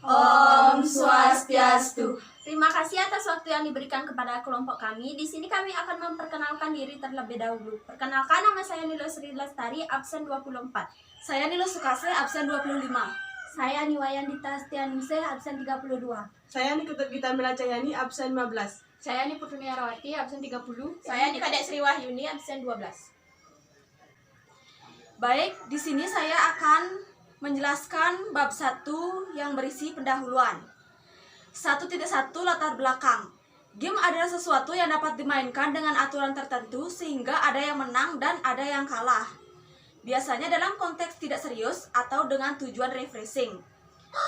Om Swastiastu. Terima kasih atas waktu yang diberikan kepada kelompok kami. Di sini kami akan memperkenalkan diri terlebih dahulu. Perkenalkan, nama saya Nilo Sri Lestari, absen 24. Saya Nilo Sukase, absen 25. Saya Niwayandita Stianuse, absen 32. Saya Nikita Gita Melacayani, absen 15. Saya Niputuni Arawati, absen 30. Saya Kadek Sri Wahyuni, absen 12. Baik, di sini saya akan menjelaskan bab 1 yang berisi pendahuluan. 1.1 Latar belakang. Game adalah sesuatu yang dapat dimainkan dengan aturan tertentu sehingga ada yang menang dan ada yang kalah. Biasanya dalam konteks tidak serius atau dengan tujuan refreshing.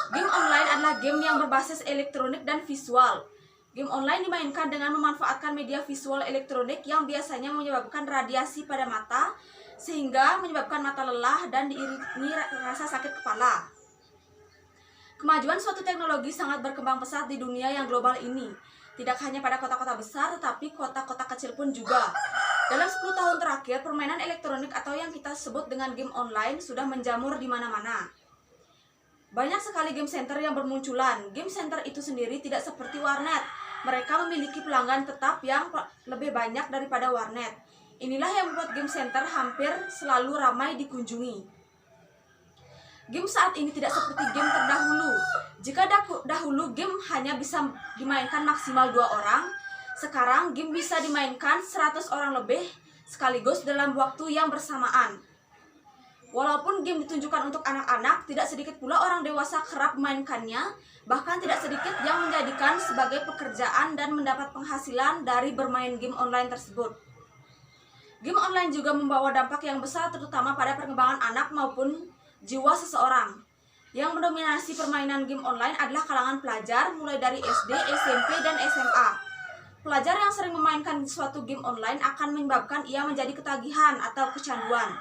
Game online adalah game yang berbasis elektronik dan visual. Game online dimainkan dengan memanfaatkan media visual elektronik yang biasanya menyebabkan radiasi pada mata sehingga menyebabkan mata lelah dan diiringi rasa sakit kepala. Kemajuan suatu teknologi sangat berkembang pesat di dunia yang global ini. Tidak hanya pada kota-kota besar, tetapi kota-kota kecil pun juga. Dalam 10 tahun terakhir, permainan elektronik atau yang kita sebut dengan game online sudah menjamur di mana-mana. Banyak sekali game center yang bermunculan. Game center itu sendiri tidak seperti warnet. Mereka memiliki pelanggan tetap yang lebih banyak daripada warnet. Inilah yang membuat game center hampir selalu ramai dikunjungi. Game saat ini tidak seperti game terdahulu. Jika dahulu game hanya bisa dimainkan maksimal 2 orang, sekarang game bisa dimainkan 100 orang lebih sekaligus dalam waktu yang bersamaan. Walaupun game ditunjukkan untuk anak-anak, tidak sedikit pula orang dewasa kerap memainkannya, bahkan tidak sedikit yang menjadikan sebagai pekerjaan dan mendapat penghasilan dari bermain game online tersebut. Game online juga membawa dampak yang besar terutama pada perkembangan anak maupun jiwa seseorang. Yang mendominasi permainan game online adalah kalangan pelajar mulai dari SD, SMP, dan SMA. Pelajar yang sering memainkan suatu game online akan menyebabkan ia menjadi ketagihan atau kecanduan.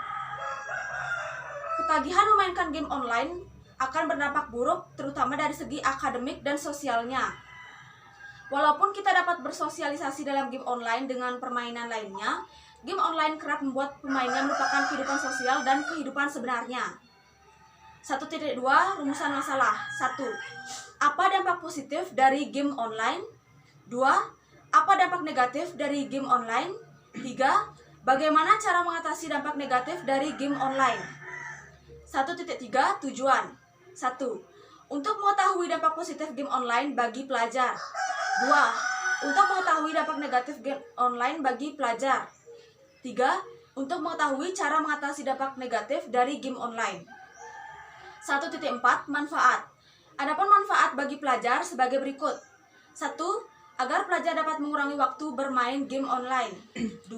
Ketagihan memainkan game online akan berdampak buruk terutama dari segi akademik dan sosialnya. Walaupun kita dapat bersosialisasi dalam game online dengan permainan lainnya, game online kerap membuat pemainnya melupakan kehidupan sosial dan kehidupan sebenarnya. 1.2 Rumusan masalah. 1. Apa dampak positif dari game online? 2. Apa dampak negatif dari game online? 3. Bagaimana cara mengatasi dampak negatif dari game online? 1.3 Tujuan. 1. Untuk mengetahui dampak positif game online bagi pelajar. 2. Untuk mengetahui dampak negatif game online bagi pelajar. 3. Untuk mengetahui cara mengatasi dampak negatif dari game online. 1.4 Manfaat. Adapun manfaat bagi pelajar sebagai berikut. 1. Agar pelajar dapat mengurangi waktu bermain game online. 2.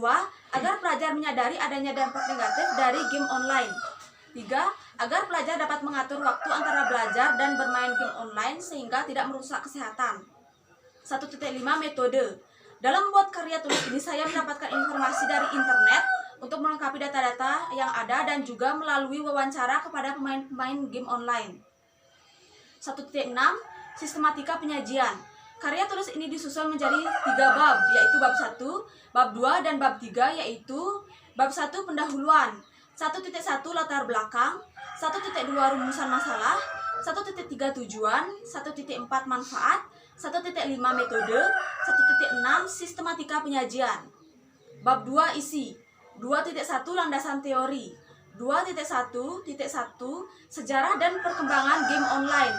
Agar pelajar menyadari adanya dampak negatif dari game online. 3. Agar pelajar dapat mengatur waktu antara belajar dan bermain game online sehingga tidak merusak kesehatan. 1.5 Metode. Dalam membuat karya tulis ini saya mendapatkan informasi dari internet untuk melengkapi data-data yang ada dan juga melalui wawancara kepada pemain-pemain game online. 1.6 Sistematika penyajian. Karya tulis ini disusun menjadi 3 bab, yaitu bab 1, bab 2, dan bab 3, yaitu bab 1 pendahuluan, 1.1 latar belakang, 1.2 rumusan masalah, 1.3 tujuan, 1.4 manfaat, 1.5 metode, 1.6 sistematika penyajian. Bab 2 isi. 2.1 landasan teori. 2.1.1 sejarah dan perkembangan game online.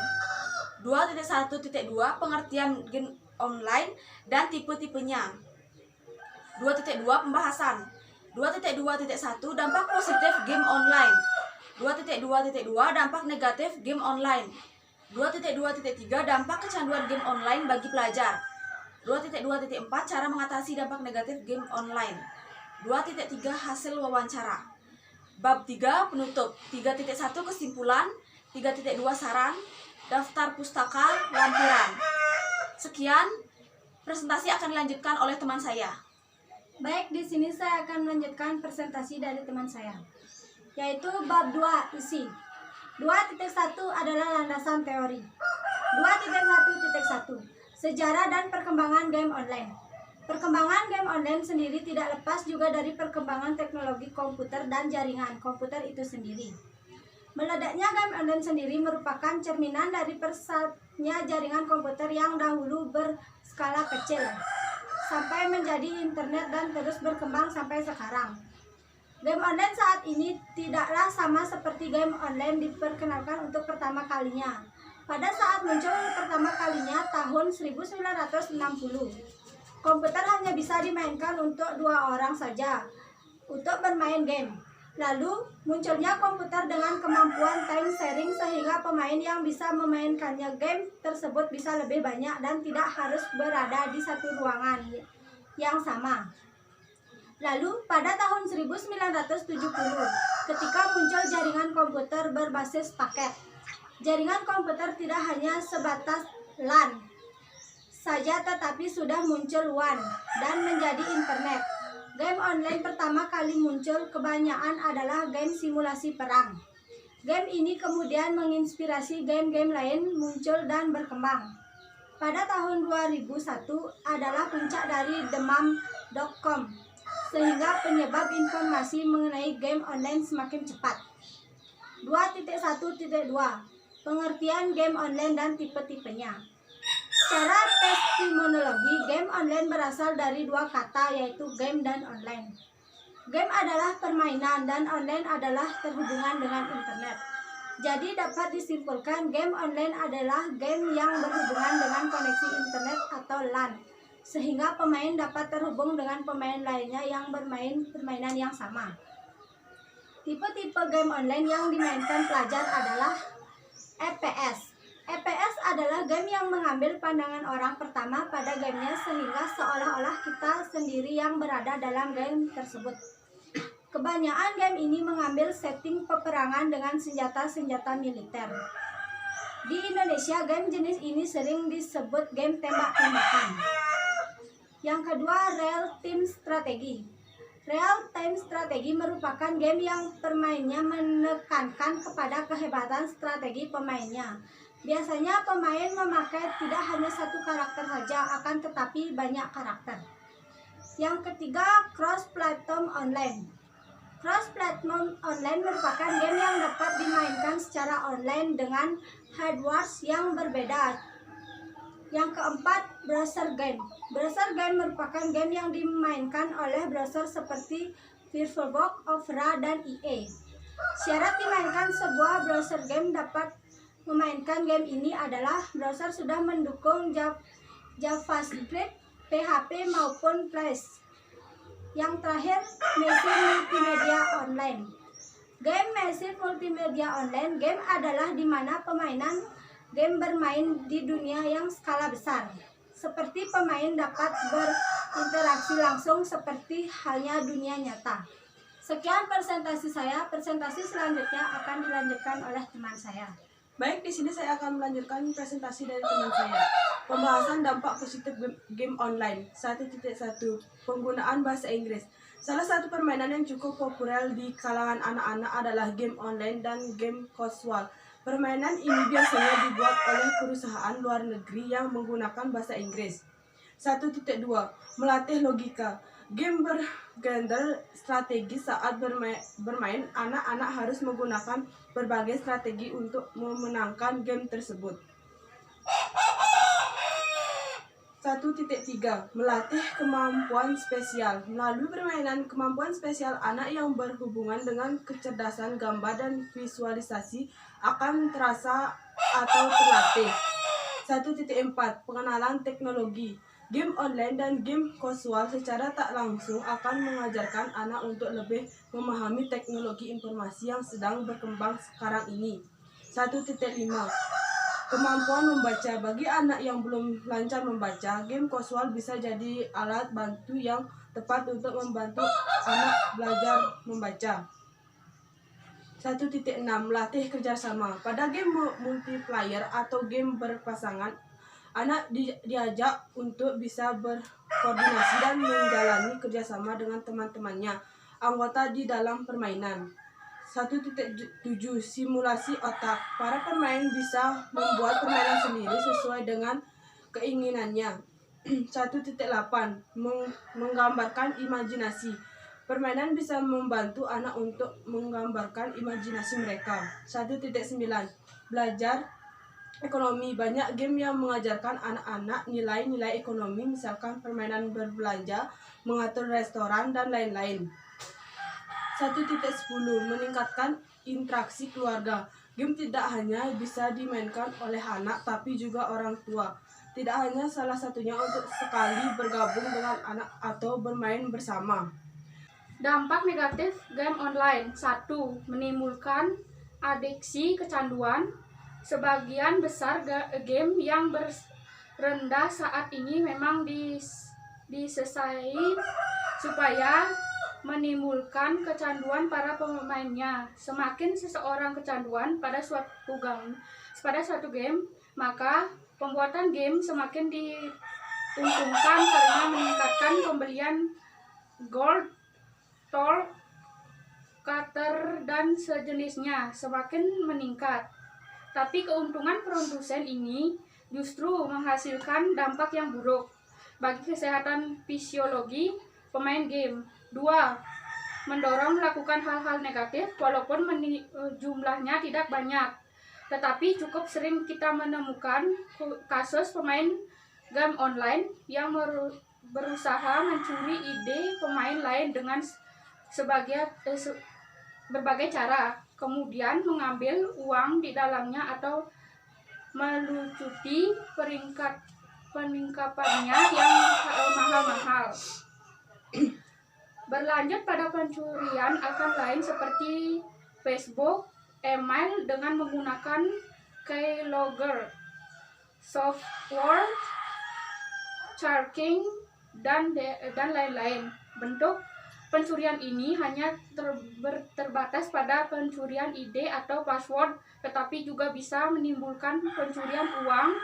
2.1.2 pengertian game online dan tipe-tipenya. 2.2 pembahasan. 2.2.1 dampak positif game online. 2.2.2 dampak negatif game online. 2.2.3 dampak kecanduan game online bagi pelajar. 2.2.4 cara mengatasi dampak negatif game online. 2.3 hasil wawancara. Bab 3 penutup. 3.1 kesimpulan. 3.2 saran. Daftar pustaka lampiran. Sekian, presentasi akan dilanjutkan oleh teman saya. Baik, di sini saya akan melanjutkan presentasi dari teman saya, yaitu bab 2 isi. 2.1 adalah landasan teori. 2.1.1 sejarah dan perkembangan game online. Perkembangan game online sendiri tidak lepas juga dari perkembangan teknologi komputer dan jaringan komputer itu sendiri. Meledaknya game online sendiri merupakan cerminan dari pesatnya jaringan komputer yang dahulu berskala kecil sampai menjadi internet dan terus berkembang sampai sekarang. Game online saat ini tidaklah sama seperti game online diperkenalkan untuk pertama kalinya. Pada saat muncul pertama kalinya tahun 1960, komputer hanya bisa dimainkan untuk 2 orang saja untuk bermain game. Lalu munculnya komputer dengan kemampuan time sharing sehingga pemain yang bisa memainkannya game tersebut bisa lebih banyak dan tidak harus berada di satu ruangan yang sama. Lalu pada tahun 1970 ketika muncul jaringan komputer berbasis paket. Jaringan komputer tidak hanya sebatas LAN saja tetapi sudah muncul WAN dan menjadi internet. Game online pertama kali muncul kebanyakan adalah game simulasi perang. Game ini kemudian menginspirasi game-game lain muncul dan berkembang. Pada tahun 2001 adalah puncak dari demam.com, sehingga penyebab informasi mengenai game online semakin cepat. 2.1.2 Pengertian game online dan tipe-tipenya. Secara epistemologi, game online berasal dari 2 kata yaitu game dan online. Game adalah permainan dan online adalah terhubungan dengan internet. Jadi dapat disimpulkan game online adalah game yang berhubungan dengan koneksi internet atau LAN, sehingga pemain dapat terhubung dengan pemain lainnya yang bermain permainan yang sama. Tipe-tipe game online yang dimainkan pelajar adalah EPS. EPS adalah game yang mengambil pandangan orang pertama pada gamenya sehingga seolah-olah kita sendiri yang berada dalam game tersebut. Kebanyakan game ini mengambil setting peperangan dengan senjata-senjata militer. Di Indonesia, game jenis ini sering disebut game tembak-tembakan. Yang kedua, real time strategi. Real time strategi merupakan game yang permainnya menekankan kepada kehebatan strategi pemainnya. Biasanya pemain memakai tidak hanya satu karakter saja, akan tetapi banyak karakter. Yang ketiga, cross-platform online. Cross-platform online merupakan game yang dapat dimainkan secara online dengan hardware yang berbeda. Yang keempat, browser game. Browser game merupakan game yang dimainkan oleh browser seperti VirtualBox, Opera, dan EA. Syarat dimainkan sebuah browser game dapat memainkan game ini adalah browser sudah mendukung JavaScript, PHP maupun Flash. Yang terakhir, Massive Multimedia Online. Game Massive Multimedia Online game adalah di mana permainan game bermain di dunia yang skala besar. Seperti pemain dapat berinteraksi langsung seperti halnya dunia nyata. Sekian presentasi saya. Presentasi selanjutnya akan dilanjutkan oleh teman saya. Baik, di sini saya akan melanjutkan presentasi dari teman saya. Pembahasan dampak positif game online. 1.1 Penggunaan bahasa Inggris. Salah satu permainan yang cukup populer di kalangan anak-anak adalah game online dan game casual. Permainan ini biasanya dibuat oleh perusahaan luar negeri yang menggunakan bahasa Inggris. 1.2 Melatih logika. Game bergenre strategi. Saat bermain, anak-anak harus menggunakan berbagai strategi untuk memenangkan game tersebut. 1.3 Melatih kemampuan spesial. Melalui permainan kemampuan spesial, anak yang berhubungan dengan kecerdasan gambar dan visualisasi akan terasa atau terlatih. 1.4 Pengenalan teknologi. Game online dan game casual secara tak langsung akan mengajarkan anak untuk lebih memahami teknologi informasi yang sedang berkembang sekarang ini. 1.5 Kemampuan membaca. Bagi anak yang belum lancar membaca, game casual bisa jadi alat bantu yang tepat untuk membantu anak belajar membaca. 1.6 Melatih kerjasama. Pada game multiplayer atau game berpasangan, anak diajak untuk bisa berkoordinasi dan menjalani kerjasama dengan teman-temannya, anggota di dalam permainan. 1.7 Simulasi otak. Para pemain bisa membuat permainan sendiri sesuai dengan keinginannya. 1.8 Menggambarkan imajinasi. Permainan bisa membantu anak untuk menggambarkan imajinasi mereka. 1.9 Belajar ekonomi. Banyak game yang mengajarkan anak-anak nilai-nilai ekonomi, misalkan permainan berbelanja, mengatur restoran, dan lain-lain. 1.10 Meningkatkan interaksi keluarga. Game tidak hanya bisa dimainkan oleh anak, tapi juga orang tua. Tidak hanya salah satunya untuk sekali bergabung dengan anak atau bermain bersama. Dampak negatif game online. 1. Menimbulkan adiksi kecanduan. Sebagian besar game yang rendah saat ini memang disesuaikan supaya menimbulkan kecanduan para pemainnya. Semakin seseorang kecanduan pada suatu game, maka pembuatan game semakin diuntungkan karena meningkatkan pembelian gold, tol, cutter, dan sejenisnya semakin meningkat. Tapi keuntungan produsen ini justru menghasilkan dampak yang buruk bagi kesehatan fisiologi pemain game. 2. Mendorong melakukan hal-hal negatif walaupun jumlahnya tidak banyak. Tetapi cukup sering kita menemukan kasus pemain game online yang berusaha mencuri ide pemain lain dengan berbagai cara, kemudian mengambil uang di dalamnya atau melucuti peningkapannya yang mahal-mahal. Berlanjut pada pencurian akun lain seperti Facebook, email dengan menggunakan keylogger, software tracking, dan lain-lain. Bentuk pencurian ini hanya terbatas pada pencurian ide atau password, tetapi juga bisa menimbulkan pencurian uang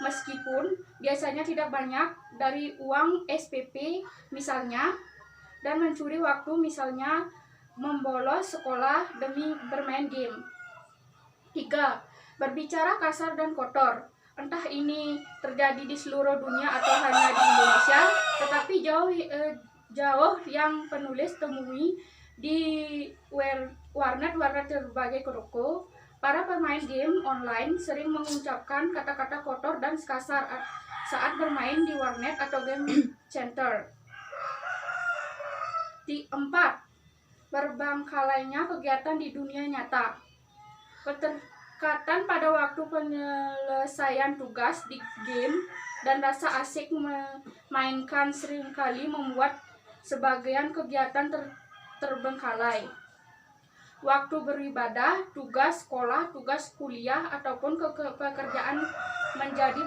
meskipun biasanya tidak banyak, dari uang SPP misalnya, dan mencuri waktu misalnya membolos sekolah demi bermain game. 3. Berbicara kasar dan kotor. Entah ini terjadi di seluruh dunia atau hanya di Indonesia, tetapi jauh yang penulis temui di warnet berbagai toko. Para pemain game online sering mengucapkan kata-kata kotor dan kasar saat bermain di warnet atau game center. 4. Berbangkalainya kegiatan di dunia nyata. Keterikatan pada waktu penyelesaian tugas di game dan rasa asik memainkan seringkali membuat sebagian kegiatan terbengkalai. Waktu beribadah, tugas sekolah, tugas kuliah, ataupun pekerjaan menjadi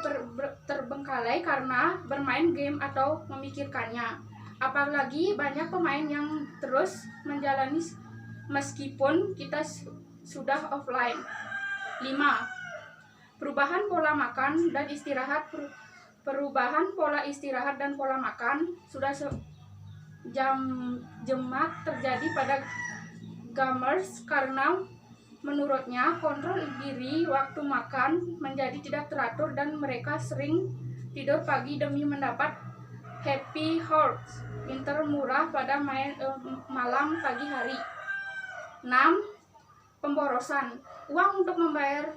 terbengkalai karena bermain game atau memikirkannya. Apalagi banyak pemain yang terus menjalani meskipun kita sudah offline. 5. Perubahan pola makan dan istirahat. Perubahan pola istirahat dan pola makan sudah jemaat terjadi pada gamers karena menurutnya kontrol diri waktu makan menjadi tidak teratur dan mereka sering tidur pagi demi mendapat happy hours murah pada malam pagi hari. 6. Pemborosan. Uang untuk membayar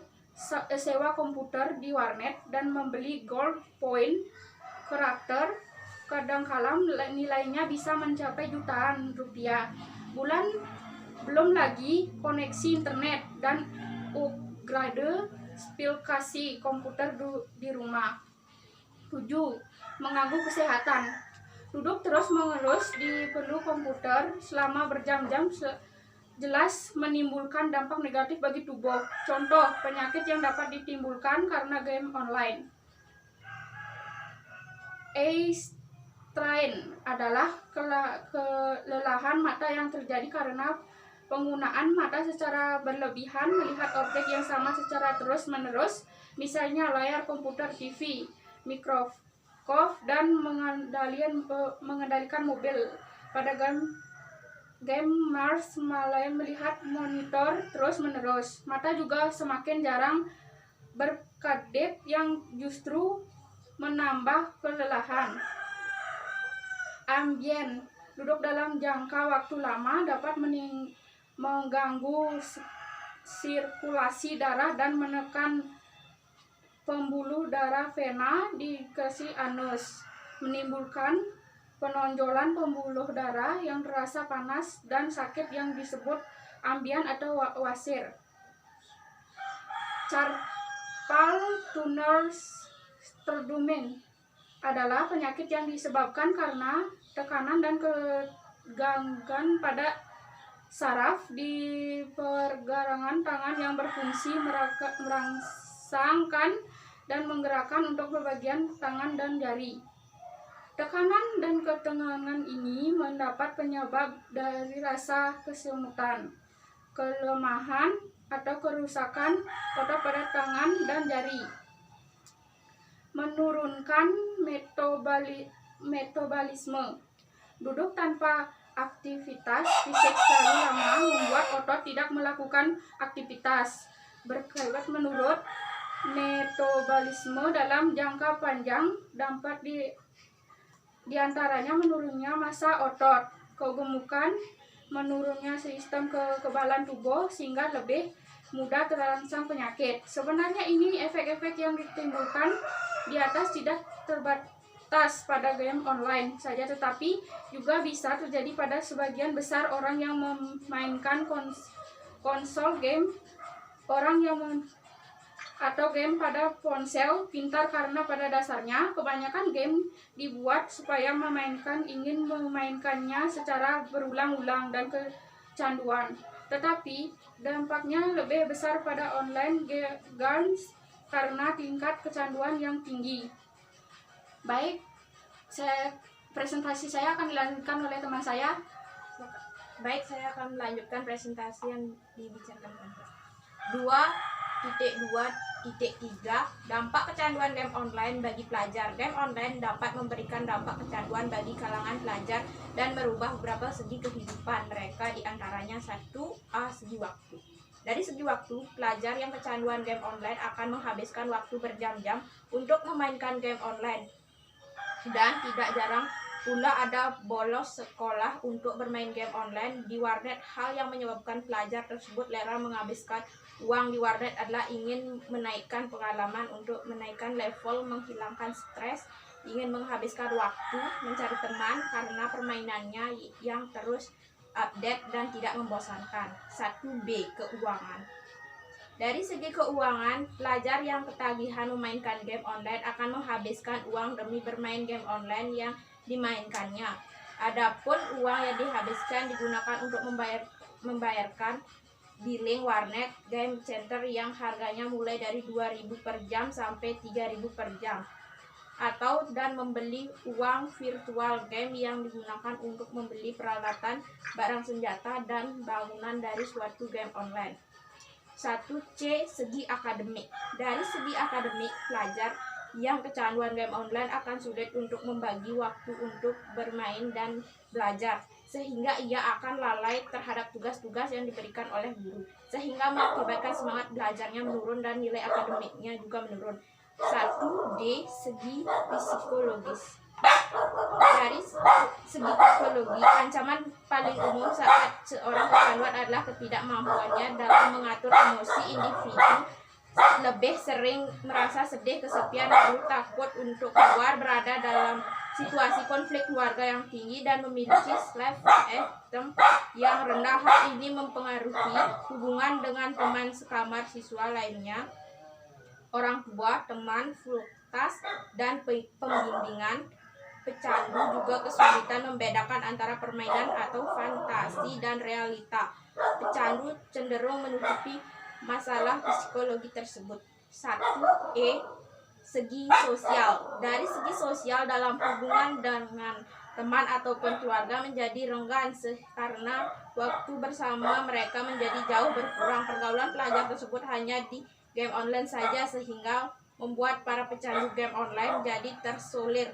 sewa komputer di warnet dan membeli gold point karakter kadangkala nilainya bisa mencapai jutaan rupiah. Belum lagi koneksi internet dan upgrade spesifikasi komputer di rumah. 7. Mengganggu kesehatan. Duduk terus-menerus di peluh komputer selama berjam-jam jelas menimbulkan dampak negatif bagi tubuh. Contoh penyakit yang dapat ditimbulkan karena game online. Eye strain adalah kelelahan mata yang terjadi karena penggunaan mata secara berlebihan melihat objek yang sama secara terus-menerus, misalnya layar komputer, TV, mikroskop, dan mengendalikan mobil. Pada gamers mulai melihat monitor terus-menerus. Mata juga semakin jarang berkedip yang justru menambah kelelahan. Ambient Duduk dalam jangka waktu lama dapat mengganggu sirkulasi darah dan menekan pembuluh darah vena di kesi anus, menimbulkan penonjolan pembuluh darah yang terasa panas dan sakit yang disebut ambeien atau wasir. Carpal tunnel syndrome adalah penyakit yang disebabkan karena tekanan dan ketegangan pada saraf di pergelangan tangan yang berfungsi merangsangkan dan menggerakkan untuk bagian tangan dan jari. Tekanan dan ketegangan ini mendapat penyebab dari rasa kesemutan, kelemahan, atau kerusakan otot pada tangan dan jari. Menurunkan metabolisme. Duduk tanpa aktivitas fisik terlalu lama membuat otot tidak melakukan aktivitas. Berkibat menurut metabolisme dalam jangka panjang dampak diantaranya menurunnya massa otot, kegemukan, menurunnya sistem kekebalan tubuh sehingga lebih mudah terangsang penyakit. Sebenarnya ini efek-efek yang ditimbulkan di atas tidak terbatas pada game online saja, tetapi juga bisa terjadi pada sebagian besar orang yang memainkan konsol game, atau game pada ponsel pintar, karena pada dasarnya kebanyakan game dibuat supaya ingin memainkannya secara berulang-ulang dan kecanduan. Tetapi dampaknya lebih besar pada online games karena tingkat kecanduan yang tinggi. Baik, presentasi saya akan dilanjutkan oleh teman saya. Baik, saya akan melanjutkan presentasi yang dibicarakan. 2.2.3 Dampak kecanduan game online bagi pelajar. Game online dapat memberikan dampak kecanduan bagi kalangan pelajar dan merubah beberapa segi kehidupan mereka, diantaranya 1. Segi waktu. Dari segi waktu, pelajar yang kecanduan game online akan menghabiskan waktu berjam-jam untuk memainkan game online, dan tidak jarang pula ada bolos sekolah untuk bermain game online di warnet. Hal yang menyebabkan pelajar tersebut rela menghabiskan uang di warnet adalah ingin menaikkan pengalaman, untuk menaikkan level, menghilangkan stres, ingin menghabiskan waktu, mencari teman karena permainannya yang terus update dan tidak membosankan. 1B. Keuangan. Dari segi keuangan, pelajar yang ketagihan memainkan game online akan menghabiskan uang demi bermain game online yang dimainkannya. Adapun uang yang dihabiskan digunakan untuk membayarkan billing warnet, game center yang harganya mulai dari 2.000 per jam sampai 3.000 per jam, dan membeli uang virtual game yang digunakan untuk membeli peralatan, barang senjata, dan bangunan dari suatu game online. 1C. Segi akademik. Dari segi akademik, pelajar yang kecanduan game online akan sulit untuk membagi waktu untuk bermain dan belajar, sehingga ia akan lalai terhadap tugas-tugas yang diberikan oleh guru, sehingga mengakibatkan semangat belajarnya menurun dan nilai akademiknya juga menurun. 1D. Segi psikologis. Dari segi psikologi, ancaman paling umum saat seorang kecanduan adalah ketidakmampuannya dalam mengatur emosi. Individu lebih sering merasa sedih, kesepian, lalu takut untuk keluar, berada dalam situasi konflik keluarga yang tinggi, dan memiliki self-esteem yang rendah. Hal ini mempengaruhi hubungan dengan teman sekamar, siswa lainnya, orang tua, teman, fakultas, dan pembimbingan. Pecandu juga kesulitan membedakan antara permainan atau fantasi dan realita. Pecandu cenderung menutupi masalah psikologi tersebut. 1E. Segi sosial. Dari segi sosial, dalam hubungan dengan teman ataupun keluarga menjadi renggan karena waktu bersama mereka menjadi jauh berkurang. Pergaulan pelajar tersebut hanya di game online saja, sehingga membuat para pecandu game online jadi tersolir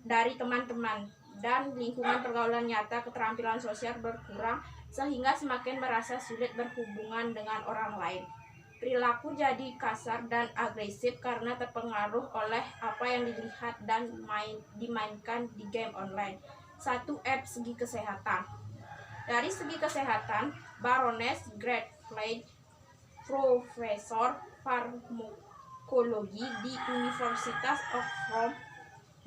dari teman-teman dan lingkungan pergaulan nyata. Keterampilan sosial berkurang sehingga semakin merasa sulit berhubungan dengan orang lain. Perilaku jadi kasar dan agresif karena terpengaruh oleh apa yang dilihat dan dimainkan di game online. Segi kesehatan. Dari segi kesehatan, Baroness Gradflight, Profesor Farmakologi di Universitas Oxford,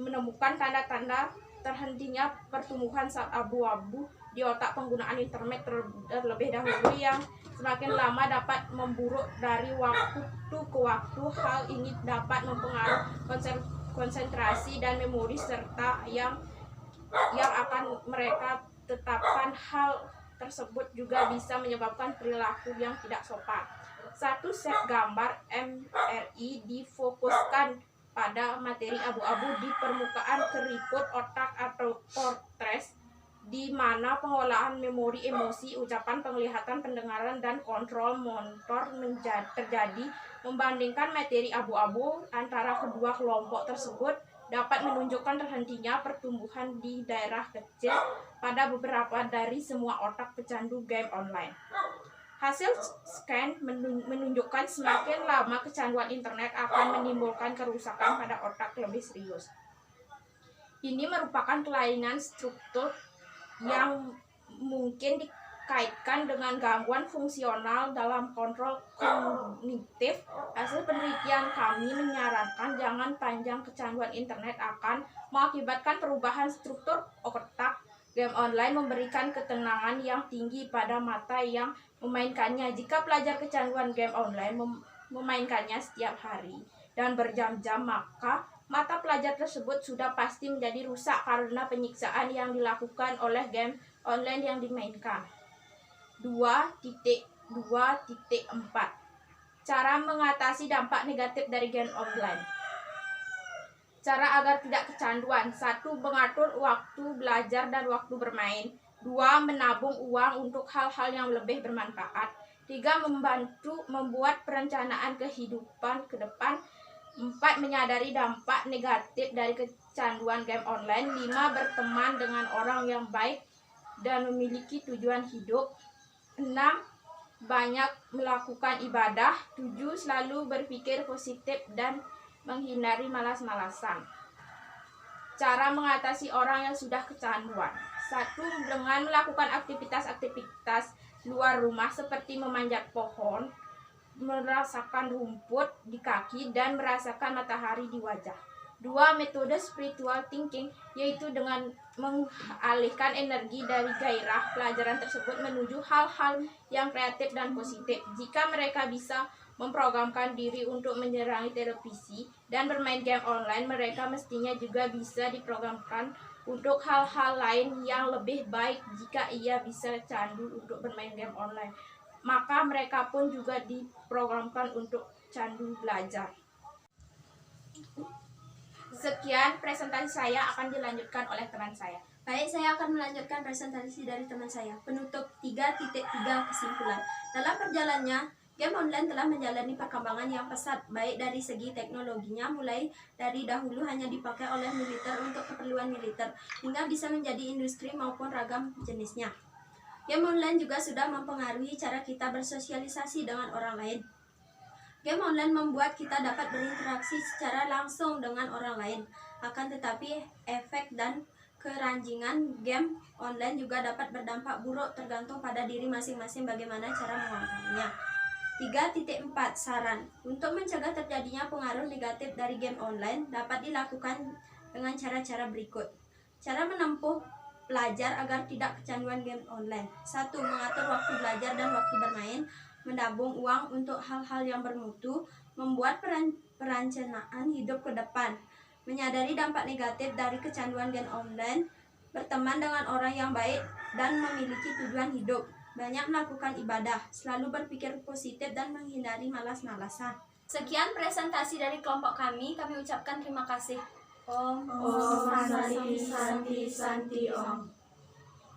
menemukan tanda-tanda terhentinya pertumbuhan zat abu-abu di otak penggunaan internet terlebih dahulu yang semakin lama dapat memburuk dari waktu ke waktu. Hal ini dapat mempengaruhi konsentrasi dan memori serta yang akan mereka tetapkan. Hal tersebut juga bisa menyebabkan perilaku yang tidak sopan. Satu set gambar MRI difokuskan pada materi abu-abu di permukaan keriput otak atau cortex, di mana pengolahan memori, emosi, ucapan, penglihatan, pendengaran, dan kontrol motor terjadi. Membandingkan materi abu-abu antara kedua kelompok tersebut dapat menunjukkan terhentinya pertumbuhan di daerah kecil pada beberapa dari semua otak pecandu game online. Hasil scan menunjukkan semakin lama kecanduan internet akan menimbulkan kerusakan pada otak lebih serius. Ini merupakan kelainan struktur yang mungkin dikaitkan dengan gangguan fungsional dalam kontrol kognitif. Hasil penelitian kami menyarankan jangan panjang kecanduan internet akan mengakibatkan perubahan struktur otak. Game online memberikan ketenangan yang tinggi pada mata yang memainkannya. Jika pelajar kecanduan game online memainkannya setiap hari dan berjam-jam, maka mata pelajar tersebut sudah pasti menjadi rusak karena penyiksaan yang dilakukan oleh game online yang dimainkan. 2.2.4 Cara mengatasi dampak negatif dari game online. Cara agar tidak kecanduan. 1. Mengatur waktu belajar dan waktu bermain. 2. Menabung uang untuk hal-hal yang lebih bermanfaat. 3. Membantu membuat perencanaan kehidupan ke depan. 4. Menyadari dampak negatif dari kecanduan game online. 5. Berteman dengan orang yang baik dan memiliki tujuan hidup. 6. Banyak melakukan ibadah. 7. Selalu berpikir positif dan menghindari malas-malasan. Cara mengatasi orang yang sudah kecanduan. 1. Dengan melakukan aktivitas-aktivitas luar rumah seperti memanjat pohon, merasakan rumput di kaki, dan merasakan matahari di wajah. 2. Metode spiritual thinking, yaitu dengan mengalihkan energi dari gairah pelajaran tersebut menuju hal-hal yang kreatif dan positif. Jika mereka bisa memprogramkan diri untuk menyerangi televisi dan bermain game online, mereka mestinya juga bisa diprogramkan untuk hal-hal lain yang lebih baik. Jika ia bisa candu untuk bermain game online, maka mereka pun juga diprogramkan untuk candu belajar. Sekian presentasi saya, akan dilanjutkan oleh teman saya. Baik, saya akan melanjutkan presentasi dari teman saya. Penutup 3.3 kesimpulan. Dalam perjalanannya, game online telah menjalani perkembangan yang pesat, baik dari segi teknologinya, mulai dari dahulu hanya dipakai oleh militer untuk keperluan militer, hingga bisa menjadi industri maupun ragam jenisnya. Game online juga sudah mempengaruhi cara kita bersosialisasi dengan orang lain. Game online membuat kita dapat berinteraksi secara langsung dengan orang lain. Akan tetapi, efek dan keranjingan game online juga dapat berdampak buruk tergantung pada diri masing-masing bagaimana cara mengontrolnya. 3.4 Saran. Untuk mencegah terjadinya pengaruh negatif dari game online dapat dilakukan dengan cara-cara berikut. Cara menempuh pelajar agar tidak kecanduan game online. 1. Mengatur waktu belajar dan waktu bermain. Menabung uang untuk hal-hal yang bermutu. Membuat perencanaan hidup ke depan. Menyadari dampak negatif dari kecanduan game online. Berteman dengan orang yang baik dan memiliki tujuan hidup. Banyak melakukan ibadah, selalu berpikir positif dan menghindari malas-malasan. Sekian presentasi dari kelompok kami ucapkan terima kasih. Om Santi Santi Om.